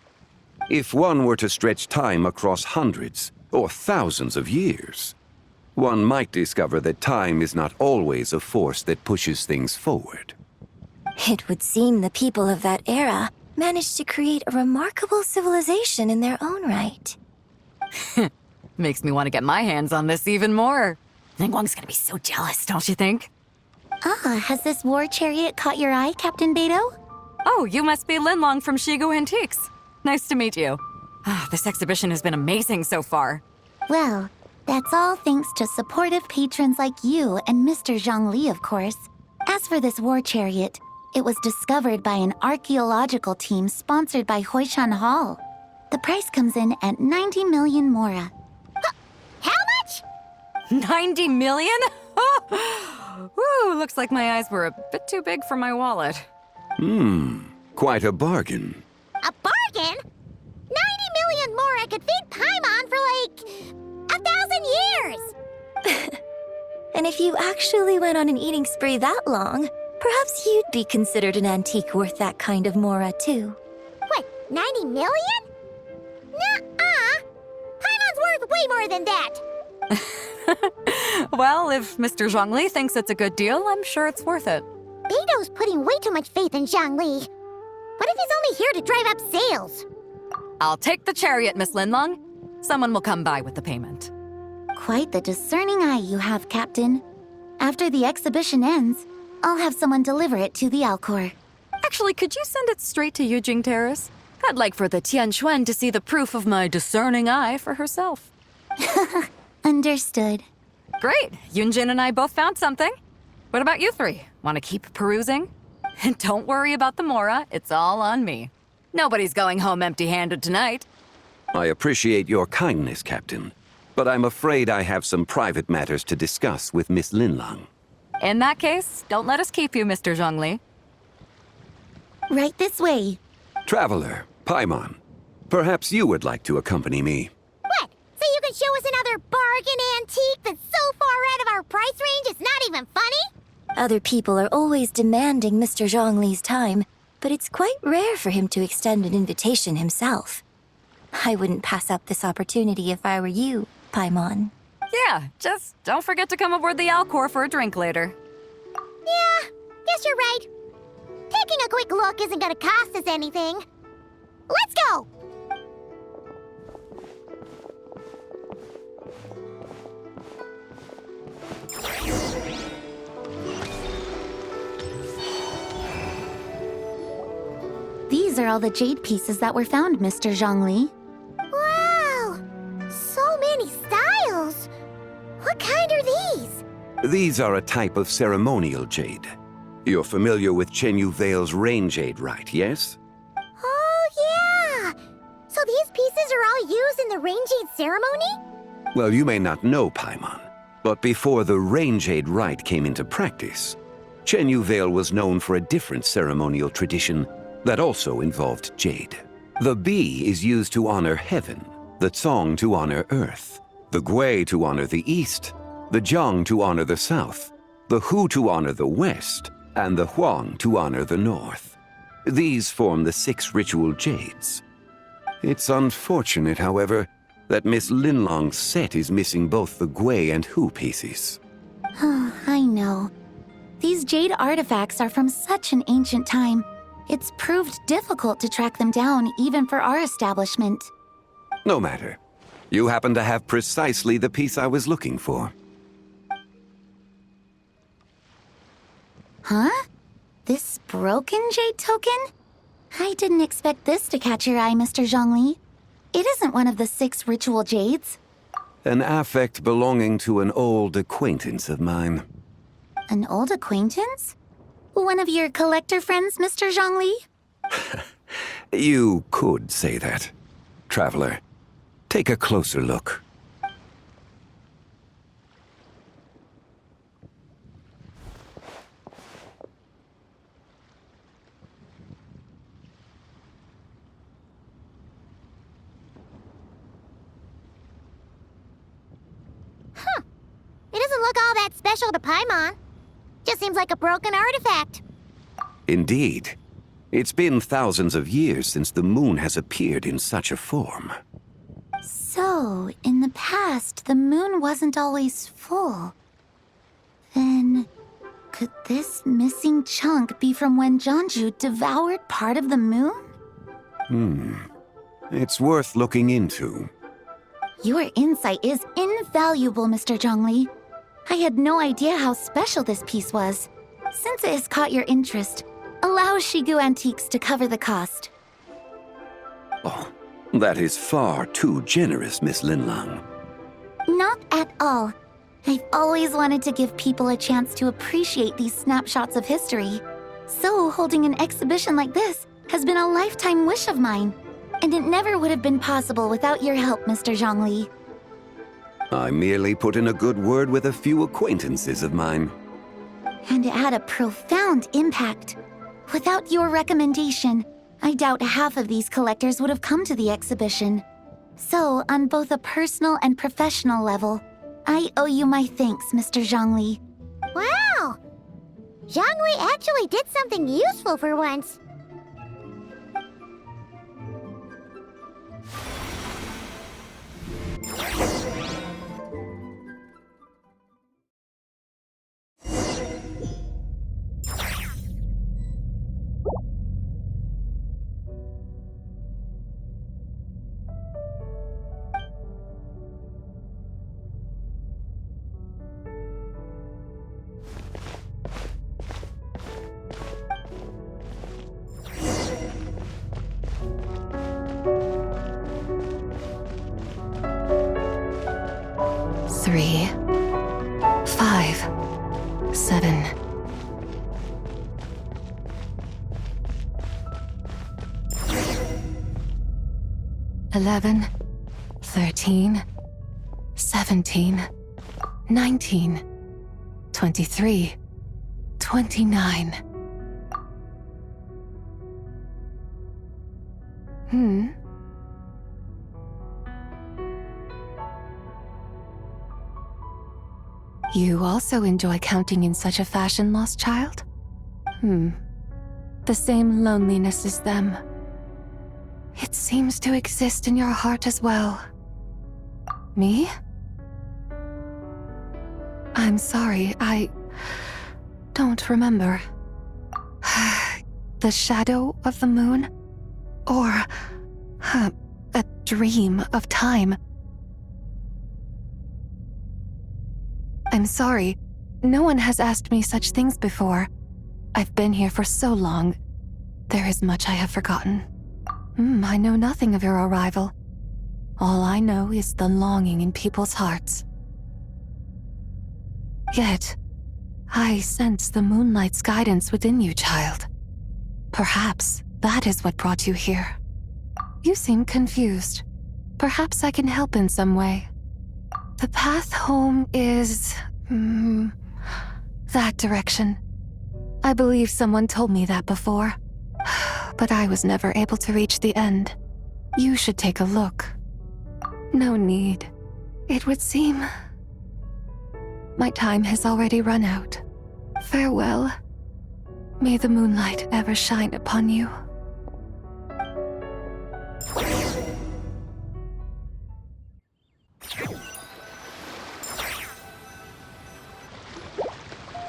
Speaker 13: If one were to stretch time across hundreds or thousands of years, one might discover that time is not always a force that pushes things forward.
Speaker 15: It would seem the people of that era managed to create a remarkable civilization in their own right.
Speaker 14: Makes me want to get my hands on this even more. Ningguang's gonna be so jealous, don't you think?
Speaker 1: Has this war chariot caught your eye, Captain Beidou?
Speaker 14: Oh, you must be Linlong from Shigu Antiques. Nice to meet you. This exhibition has been amazing so far.
Speaker 1: Well, that's all thanks to supportive patrons like you and Mr. Zhongli, of course. As for this war chariot, it was discovered by an archaeological team sponsored by Hoishan Hall. The price comes in at 90 million Mora. How much?
Speaker 14: 90 million? Woo, looks like my eyes were a bit too big for my wallet.
Speaker 13: Quite a bargain.
Speaker 1: A bargain? 90 million Mora could feed Paimon for 1,000 years!
Speaker 15: And if you actually went on an eating spree that long, perhaps you'd be considered an antique worth that kind of Mora, too.
Speaker 1: What, 90 million? Nuh-uh! Paimon's worth way more than that!
Speaker 14: Well, if Mr. Zhongli thinks it's a good deal, I'm sure it's worth it.
Speaker 1: Beidou's putting way too much faith in Zhongli. What if he's only here to drive up sales?
Speaker 14: I'll take the chariot, Miss Linlong. Someone will come by with the payment.
Speaker 1: Quite the discerning eye you have, Captain. After the exhibition ends, I'll have someone deliver it to the Alcor.
Speaker 14: Actually, could you send it straight to Yujing Terrace? I'd like for the Tianquan to see the proof of my discerning eye for herself.
Speaker 1: Understood.
Speaker 14: Great! Yunjin and I both found something. What about you three? Want to keep perusing? And don't worry about the Mora, it's all on me. Nobody's going home empty-handed tonight.
Speaker 13: I appreciate your kindness, Captain, but I'm afraid I have some private matters to discuss with Miss Linlong.
Speaker 14: In that case, don't let us keep you, Mr. Zhongli.
Speaker 1: Right this way.
Speaker 13: Traveler, Paimon, perhaps you would like to accompany me.
Speaker 1: What? So you can show us another bargain antique that's so far out of our price range it's not even funny?
Speaker 15: Other people are always demanding Mr. Zhongli's time, but it's quite rare for him to extend an invitation himself. I wouldn't pass up this opportunity if I were you, Paimon.
Speaker 14: Yeah, just don't forget to come aboard the Alcor for a drink later.
Speaker 1: Yeah, guess you're right. Taking a quick look isn't gonna cost us anything. Let's go! These are all the jade pieces that were found, Mr. Zhongli. Wow! So many styles! What kind are these?
Speaker 13: These are a type of ceremonial jade. You're familiar with Chenyu Vale's rain jade, right, yes?
Speaker 1: Oh, yeah! So these pieces are all used in the rain jade ceremony?
Speaker 13: Well, you may not know, Paimon, but before the rain jade rite came into practice, Chenyu Vale was known for a different ceremonial tradition that also involved jade. The Bi is used to honor heaven, the Tsong to honor earth, the Gui to honor the east, the Jiang to honor the south, the Hu to honor the west, and the Huang to honor the north. These form the 6 ritual jades. It's unfortunate, however, that Miss Linlong's set is missing both the Gui and Hu pieces.
Speaker 4: I know. These jade artifacts are from such an ancient time. It's proved difficult to track them down, even for our establishment.
Speaker 13: No matter. You happen to have precisely the piece I was looking for.
Speaker 4: Huh? This broken jade token? I didn't expect this to catch your eye, Mr. Zhongli. It isn't one of the 6 ritual jades.
Speaker 13: An affect belonging to an old acquaintance of mine.
Speaker 4: An old acquaintance? One of your collector friends, Mr. Zhongli?
Speaker 13: You could say that. Traveler, take a closer look.
Speaker 1: It doesn't look all that special to Paimon. Just seems like a broken artifact.
Speaker 13: Indeed. It's been thousands of years since the moon has appeared in such a form.
Speaker 4: So, in the past, the moon wasn't always full. Then, could this missing chunk be from when Jianzhu devoured part of the moon?
Speaker 13: It's worth looking into.
Speaker 4: Your insight is invaluable, Mr. Zhongli. I had no idea how special this piece was. Since it has caught your interest, allow Shigu Antiques to cover the cost.
Speaker 13: Oh, that is far too generous, Miss Linlang.
Speaker 4: Not at all. I've always wanted to give people a chance to appreciate these snapshots of history. So holding an exhibition like this has been a lifetime wish of mine. And it never would have been possible without your help, Mr. Zhongli.
Speaker 13: I merely put in a good word with a few acquaintances of mine.
Speaker 4: And it had a profound impact. Without your recommendation, I doubt half of these collectors would have come to the exhibition. So, on both a personal and professional level, I owe you my thanks, Mr. Zhongli.
Speaker 1: Wow! Zhongli actually did something useful for once.
Speaker 11: Three, 5, 7. $11, 13, 17, 19, 23, 29. You also enjoy counting in such a fashion, lost child? The same loneliness as them. It seems to exist in your heart as well. Me? I'm sorry, I don't remember. The shadow of the moon? Or a dream of time? I'm sorry. No one has asked me such things before. I've been here for so long. There is much I have forgotten. I know nothing of your arrival. All I know is the longing in people's hearts. Yet, I sense the moonlight's guidance within you, child. Perhaps that is what brought you here. You seem confused. Perhaps I can help in some way. The path home is... that direction. I believe someone told me that before, but I was never able to reach the end. You should take a look. No need. It would seem... my time has already run out. Farewell. May the moonlight ever shine upon you.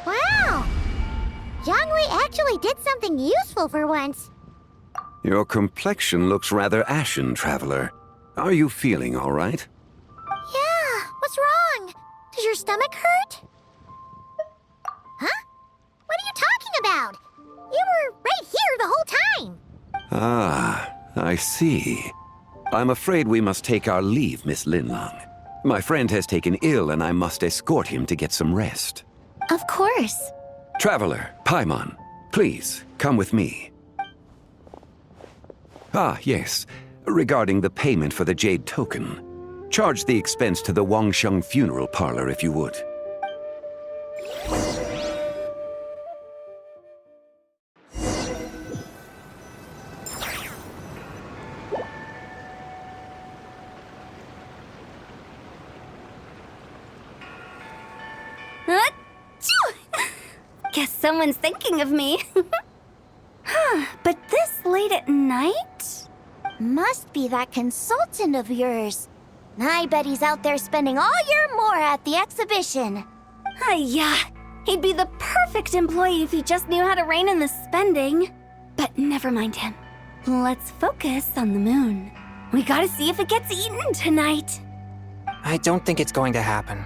Speaker 1: Wow! Zhongli actually did something useful for once.
Speaker 13: Your complexion looks rather ashen, Traveler. Are you feeling all right?
Speaker 1: Yeah, what's wrong? Does your stomach hurt? Huh? What are you talking about? You were right here the whole time.
Speaker 13: Ah, I see. I'm afraid we must take our leave, Miss Linlang. My friend has taken ill and I must escort him to get some rest.
Speaker 12: Of course.
Speaker 13: Traveler, Paimon, please, come with me. Ah, yes. Regarding the payment for the Jade Token. Charge the expense to the Wangsheng Funeral Parlor if you would.
Speaker 6: Guess someone's thinking of me. But this late at night?
Speaker 1: Must be that consultant of yours. I bet he's out there spending all year more at the exhibition.
Speaker 6: Yeah, he'd be the perfect employee if he just knew how to rein in the spending. But never mind him. Let's focus on the moon. We gotta see if it gets eaten tonight.
Speaker 5: I don't think it's going to happen.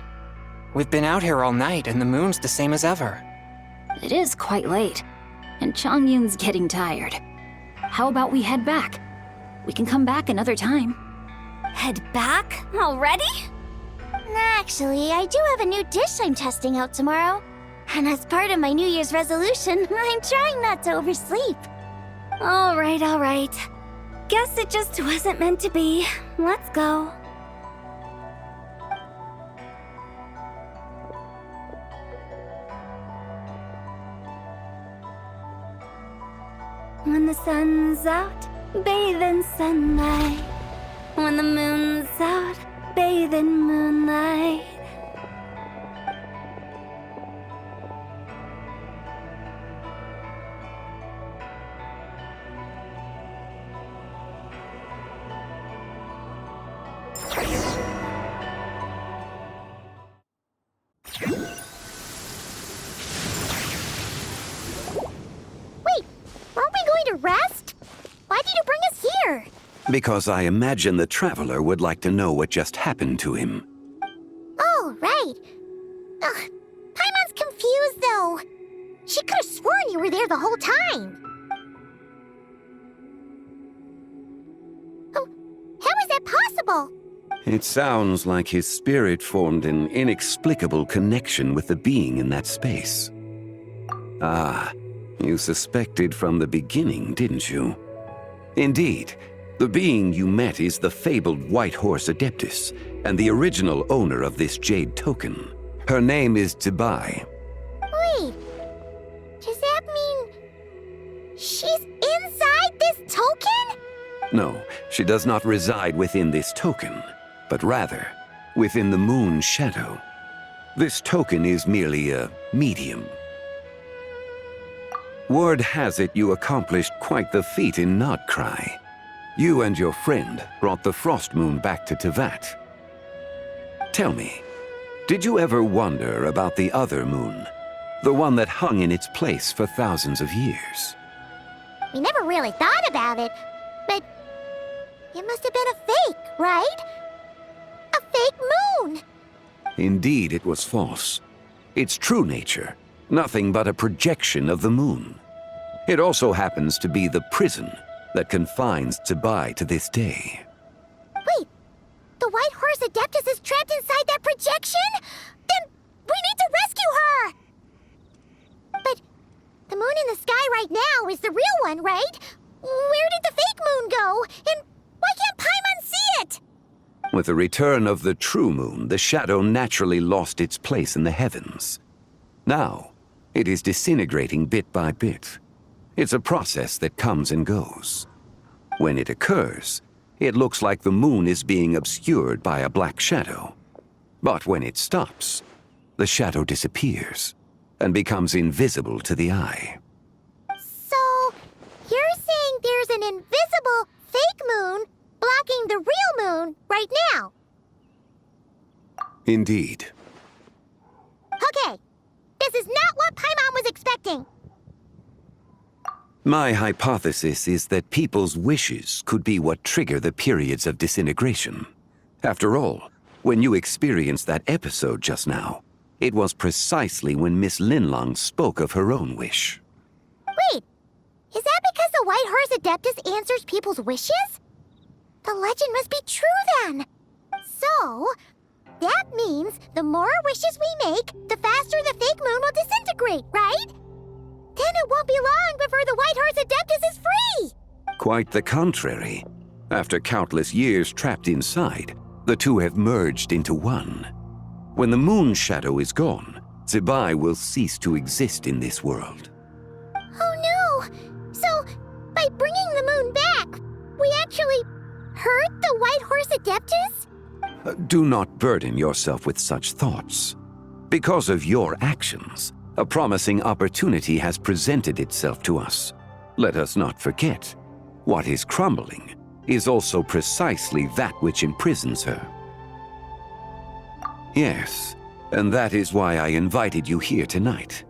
Speaker 5: We've been out here all night and the moon's the same as ever.
Speaker 4: It is quite late, and Chongyun's getting tired. How about we head back? We can come back another time.
Speaker 6: Head back? Already?
Speaker 1: Actually, I do have a new dish I'm testing out tomorrow. And as part of my New Year's resolution, I'm trying not to oversleep.
Speaker 6: All right. Guess it just wasn't meant to be. Let's go. When the sun's out, bathe in sunlight. When the moon's out, bathe in moonlight.
Speaker 1: Wait, aren't we going to rest? Why did you bring us here?
Speaker 13: Because I imagine the Traveler would like to know what just happened to him.
Speaker 1: Oh, right. Ugh, Paimon's confused, though. She could have sworn you were there the whole time. Oh, how is that possible?
Speaker 13: It sounds like his spirit formed an inexplicable connection with the being in that space. Ah, you suspected from the beginning, didn't you? Indeed, the being you met is the fabled White Horse Adeptus, and the original owner of this Jade Token. Her name is Tibai.
Speaker 1: Wait, does that mean she's inside this token?
Speaker 13: No, she does not reside within this token, but rather within the moon's shadow. This token is merely a medium. Word has it you accomplished quite the feat in Nodcry. You and your friend brought the Frost Moon back to Tevat. Tell me, did you ever wonder about the other moon? The one that hung in its place for thousands of years?
Speaker 1: We never really thought about it, but it must have been a fake, right? A fake moon!
Speaker 13: Indeed, it was false. Its true nature, nothing but a projection of the moon. It also happens to be the prison that confines Tibai to this day.
Speaker 1: Wait, the White Horse Adeptus is trapped inside that projection? Then we need to rescue her! shadow is the real one, right? Where did the fake moon go? And why can't Paimon see it?
Speaker 13: With the return of the true moon, the shadow naturally lost its place in the heavens. Now, it is disintegrating bit by bit. It's a process that comes and goes. When it occurs, it looks like the moon is being obscured by a black shadow. But when it stops, the shadow disappears and becomes invisible to the eye.
Speaker 1: So, you're saying there's an invisible fake moon blocking the real moon right now?
Speaker 13: Indeed.
Speaker 1: Okay, this is not what Paimon was expecting.
Speaker 13: My hypothesis is that people's wishes could be what trigger the periods of disintegration. After all, when you experienced that episode just now, it was precisely when Miss Linlong spoke of her own wish.
Speaker 1: Wait, is that because the White Horse Adeptus answers people's wishes? The legend must be true then. So, that means the more wishes we make, the faster the fake moon will disintegrate, right? Then it won't be long before the White Horse Adeptus is free!
Speaker 13: Quite the contrary. After countless years trapped inside, the two have merged into one. When the moon shadow is gone, Zibai will cease to exist in this world.
Speaker 1: Oh no! So, by bringing the moon back, we actually hurt the White Horse Adeptus?
Speaker 13: Do not burden yourself with such thoughts. Because of your actions, a promising opportunity has presented itself to us. Let us not forget, what is crumbling is also precisely that which imprisons her. Yes, and that is why I invited you here tonight.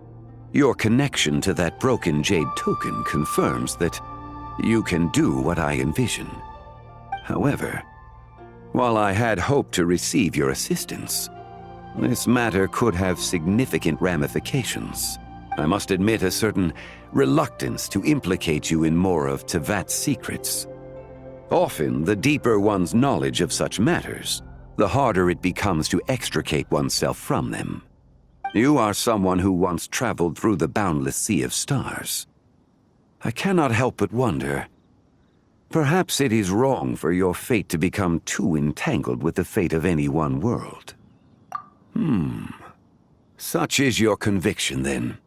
Speaker 13: Your connection to that broken jade token confirms that you can do what I envision. However, while I had hoped to receive your assistance, this matter could have significant ramifications. I must admit a certain reluctance to implicate you in more of Tevat's secrets. Often, the deeper one's knowledge of such matters, the harder it becomes to extricate oneself from them. You are someone who once traveled through the boundless sea of stars. I cannot help but wonder, perhaps it is wrong for your fate to become too entangled with the fate of any one world. Such is your conviction, then.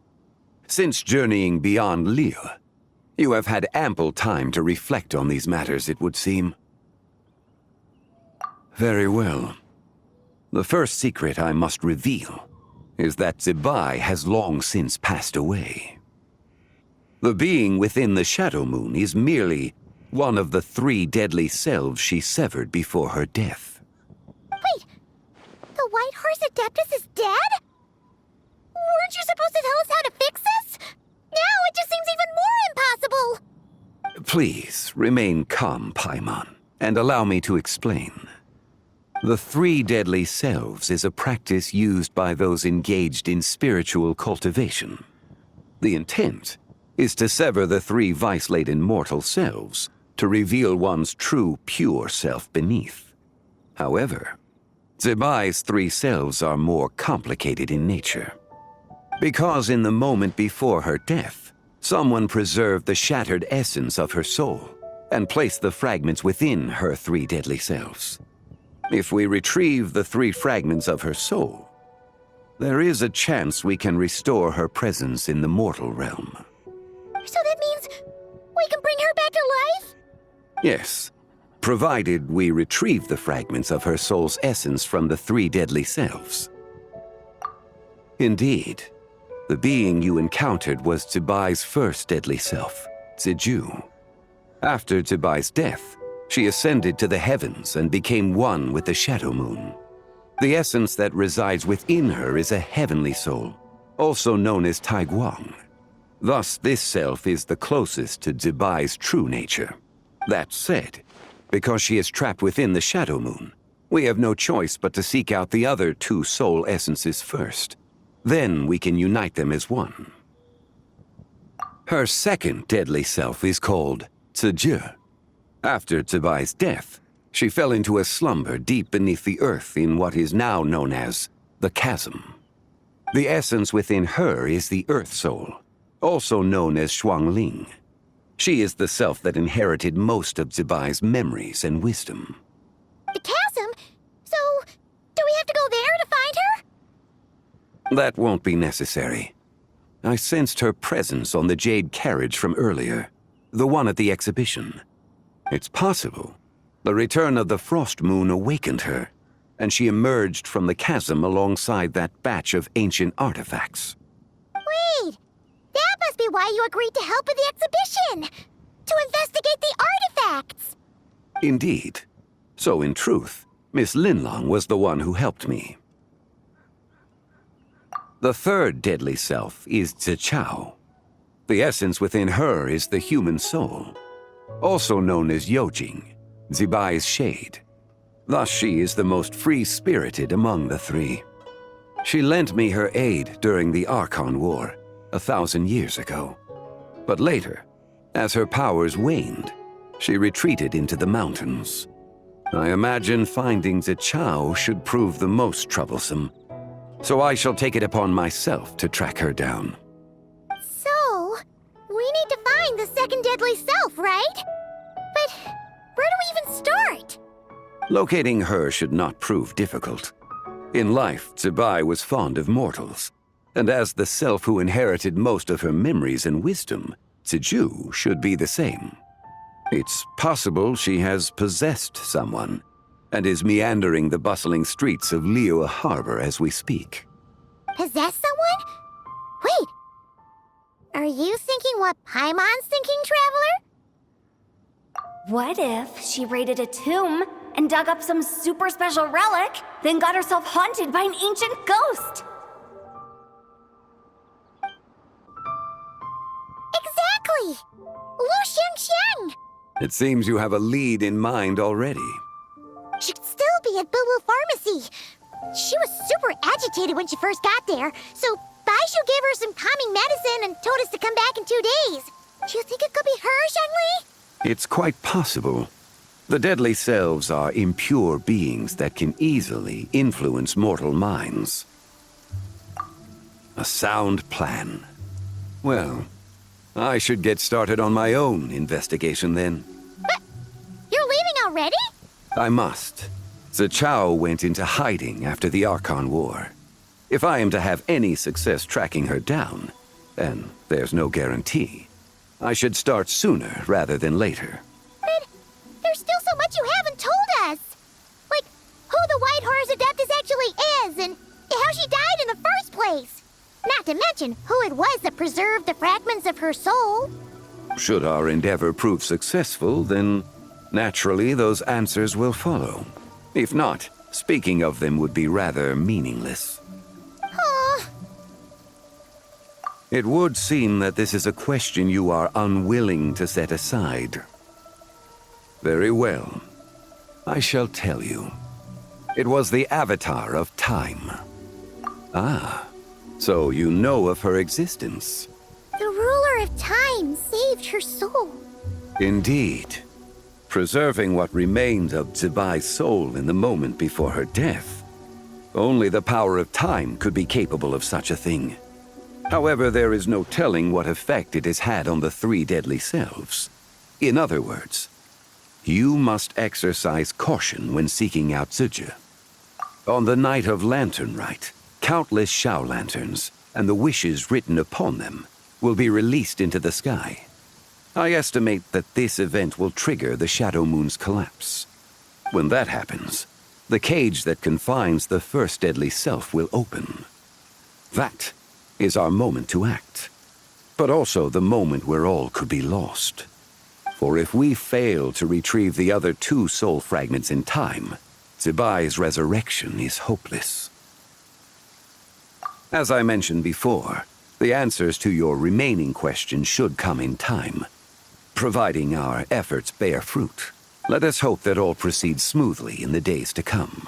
Speaker 13: Since journeying beyond Liyue, you have had ample time to reflect on these matters, it would seem. Very well. The first secret I must reveal is that Zibai has long since passed away. The being within the Shadow Moon is merely one of the 3 deadly selves she severed before her death.
Speaker 1: Wait, the White Horse Adeptus is dead? Weren't you supposed to tell us how to fix this? Now it just seems even more impossible!
Speaker 13: Please, remain calm, Paimon, and allow me to explain. The 3 deadly selves is a practice used by those engaged in spiritual cultivation. The intent is to sever the 3 vice-laden mortal selves to reveal one's true, pure self beneath. However, Zibai's 3 selves are more complicated in nature. Because in the moment before her death, someone preserved the shattered essence of her soul and placed the fragments within her 3 deadly selves. If we retrieve the 3 fragments of her soul, there is a chance we can restore her presence in the mortal realm.
Speaker 1: So that means we can bring her back to life?
Speaker 13: Yes, provided we retrieve the fragments of her soul's essence from the 3 deadly selves. Indeed, the being you encountered was Zibai's first deadly self, Ziju. After Zibai's death, she ascended to the heavens and became one with the Shadow Moon. The essence that resides within her is a heavenly soul, also known as Taiguang. Thus, this self is the closest to Zibai's true nature. That said, because she is trapped within the Shadow Moon, we have no choice but to seek out the other 2 soul essences first. Then we can unite them as one. Her second deadly self is called Ziju. After Zibai's death, she fell into a slumber deep beneath the earth in what is now known as the Chasm. The essence within her is the Earth Soul, also known as Shuangling, She is the self that inherited most of Zibai's memories and wisdom.
Speaker 1: The chasm? So, do we have to go there to find her?
Speaker 13: That won't be necessary. I sensed her presence on the jade carriage from earlier, the one at the exhibition. It's possible the return of the frost moon awakened her, and she emerged from the chasm alongside that batch of ancient artifacts.
Speaker 1: Wait! That must be why you agreed to help with the exhibition! To investigate the artifacts!
Speaker 13: Indeed. So in truth, Miss Linlong was the one who helped me. The third deadly self is Zichao. The essence within her is the human soul, also known as Yojing, Zibai's shade. Thus she is the most free-spirited among the three. She lent me her aid during the Archon War, 1,000 years ago. But later, as her powers waned, she retreated into the mountains. I imagine finding Zichao should prove the most troublesome, so I shall take it upon myself to track her down.
Speaker 1: So, we need to find the second deadly self, right? But where do we even start?
Speaker 13: Locating her should not prove difficult. In life, Zibai was fond of mortals, and as the self who inherited most of her memories and wisdom, Ziju should be the same. It's possible she has possessed someone, and is meandering the bustling streets of Liyue Harbor as we speak.
Speaker 1: Possess someone? Wait! Are you thinking what Paimon's thinking, Traveler?
Speaker 6: What if she raided a tomb and dug up some super special relic, then got herself haunted by an ancient ghost?
Speaker 1: Exactly! Lu Xiangxiang!
Speaker 13: It seems you have a lead in mind already.
Speaker 1: She'd still be at Boo Boo Pharmacy. She was super agitated when she first got there, so Baishu gave her some calming medicine and told us to come back in 2 days. Do you think it could be her, Zhengli?
Speaker 13: It's quite possible. The deadly selves are impure beings that can easily influence mortal minds. A sound plan. Well, I should get started on my own investigation then.
Speaker 1: But you're leaving already?
Speaker 13: I must. Zichao went into hiding after the Archon War. If I am to have any success tracking her down, and there's no guarantee, I should start sooner rather than later.
Speaker 1: But there's still so much you haven't told us. Like, who the White Horse Adeptus actually is, and how she died in the first place. Not to mention who it was that preserved the fragments of her soul.
Speaker 13: Should our endeavor prove successful, then naturally those answers will follow. If not, speaking of them would be rather meaningless. It would seem that this is a question you are unwilling to set aside. Very well. I shall tell you. It was the Avatar of Time. Ah, so you know of her existence.
Speaker 1: The ruler of time saved her soul.
Speaker 13: Indeed. Preserving what remained of Zibai's soul in the moment before her death. Only the power of time could be capable of such a thing. However, there is no telling what effect it has had on the three deadly selves. In other words, you must exercise caution when seeking out Ziji. On the night of Lantern Rite, countless Shao lanterns, and the wishes written upon them, will be released into the sky. I estimate that this event will trigger the Shadow Moon's collapse. When that happens, the cage that confines the first deadly self will open. That is our moment to act, but also the moment where all could be lost. For if we fail to retrieve the other two soul fragments in time, Zibai's resurrection is hopeless. As I mentioned before, the answers to your remaining questions should come in time, providing our efforts bear fruit. Let us hope that all proceeds smoothly in the days to come.